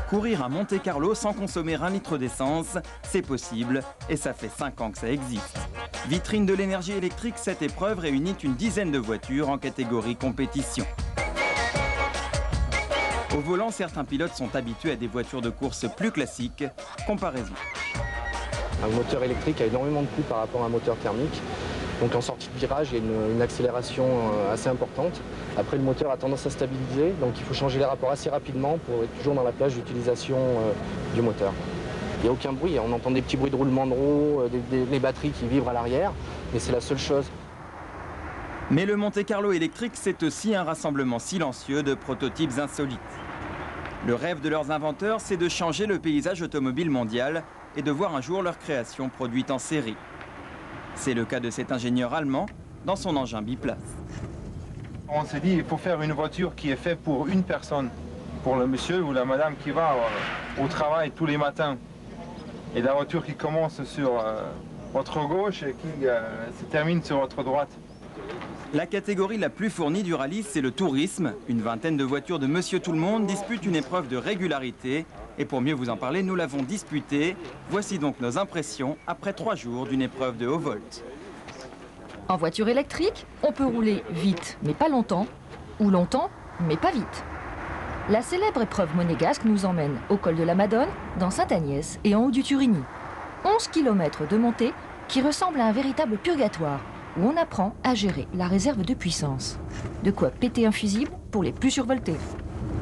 Courir à Monte-Carlo sans consommer 1 litre d'essence, c'est possible et ça fait 5 ans que ça existe. Vitrine de l'énergie électrique, cette épreuve réunit une dizaine de voitures en catégorie compétition. Au volant, certains pilotes sont habitués à des voitures de course plus classiques. Comparaison. Un moteur électrique a énormément de coûts par rapport à un moteur thermique. Donc en sortie de virage, il y a une accélération assez importante. Après, le moteur a tendance à stabiliser, donc il faut changer les rapports assez rapidement pour être toujours dans la plage d'utilisation du moteur. Il n'y a aucun bruit, on entend des petits bruits de roulement de roue, des batteries qui vibrent à l'arrière, mais c'est la seule chose. Mais le Monte-Carlo électrique, c'est aussi un rassemblement silencieux de prototypes insolites. Le rêve de leurs inventeurs, c'est de changer le paysage automobile mondial et de voir un jour leur création produite en série. C'est le cas de cet ingénieur allemand dans son engin biplace. On s'est dit qu'il faut faire une voiture qui est faite pour une personne, pour le monsieur ou la madame qui va au travail tous les matins. Et la voiture qui commence sur votre gauche et qui se termine sur votre droite. La catégorie la plus fournie du rallye, c'est le tourisme. Une vingtaine de voitures de Monsieur Tout-le-Monde disputent une épreuve de régularité. Et pour mieux vous en parler, nous l'avons disputée. Voici donc nos impressions après 3 jours d'une épreuve de haut volt. En voiture électrique, on peut rouler vite, mais pas longtemps, ou longtemps, mais pas vite. La célèbre épreuve monégasque nous emmène au col de la Madone, dans Sainte-Agnès et en haut du Turini. 11 km de montée qui ressemble à un véritable purgatoire, où on apprend à gérer la réserve de puissance. De quoi péter un fusible pour les plus survoltés.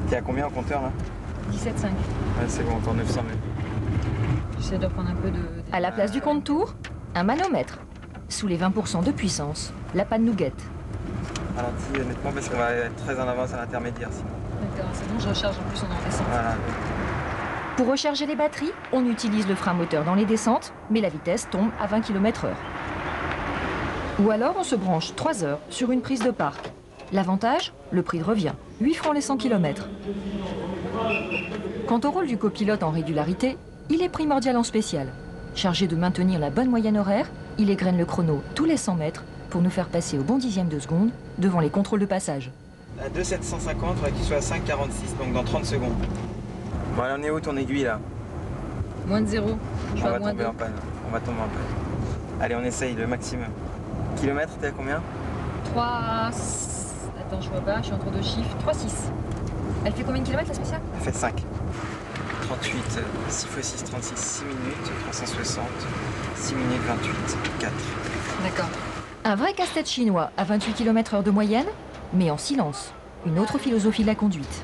T'es à combien en compteur là? 17,5. Ouais, c'est bon, encore 900 mètres. J'essaie de reprendre un peu de... À la place du compte-tour, un manomètre. Sous les 20% de puissance, la panne nous guette. Ralentis honnêtement parce qu'on va être très en avance à l'intermédiaire sinon. D'accord, c'est bon, je recharge en plus, on est en descente. Voilà. Pour recharger les batteries, on utilise le frein moteur dans les descentes, mais la vitesse tombe à 20 km/h. Ou alors on se branche 3 heures sur une prise de parc. L'avantage, le prix de revient, 8 francs les 100 km. Quant au rôle du copilote en régularité, il est primordial en spécial. Chargé de maintenir la bonne moyenne horaire, il égrène le chrono tous les 100 mètres pour nous faire passer au bon dixième de seconde devant les contrôles de passage. À 2,750, il va qu'il soit à 5,46, donc dans 30 secondes. Bon, allez, on est où ton aiguille là? Moins de 0. Je On vais va à moins tomber 2. en panne. On va tomber en panne. Allez, on essaye le maximum. Kilomètres, t'es à combien? 3... Attends, je vois pas, je suis entre 2 chiffres. 3,6. Elle fait combien de kilomètres la spéciale? Elle fait 5. 38, 6 x 6, 36, 6 minutes, 360, 6 minutes 28, 4. D'accord. Un vrai casse-tête chinois à 28 km/h de moyenne, mais en silence. Une autre philosophie de la conduite.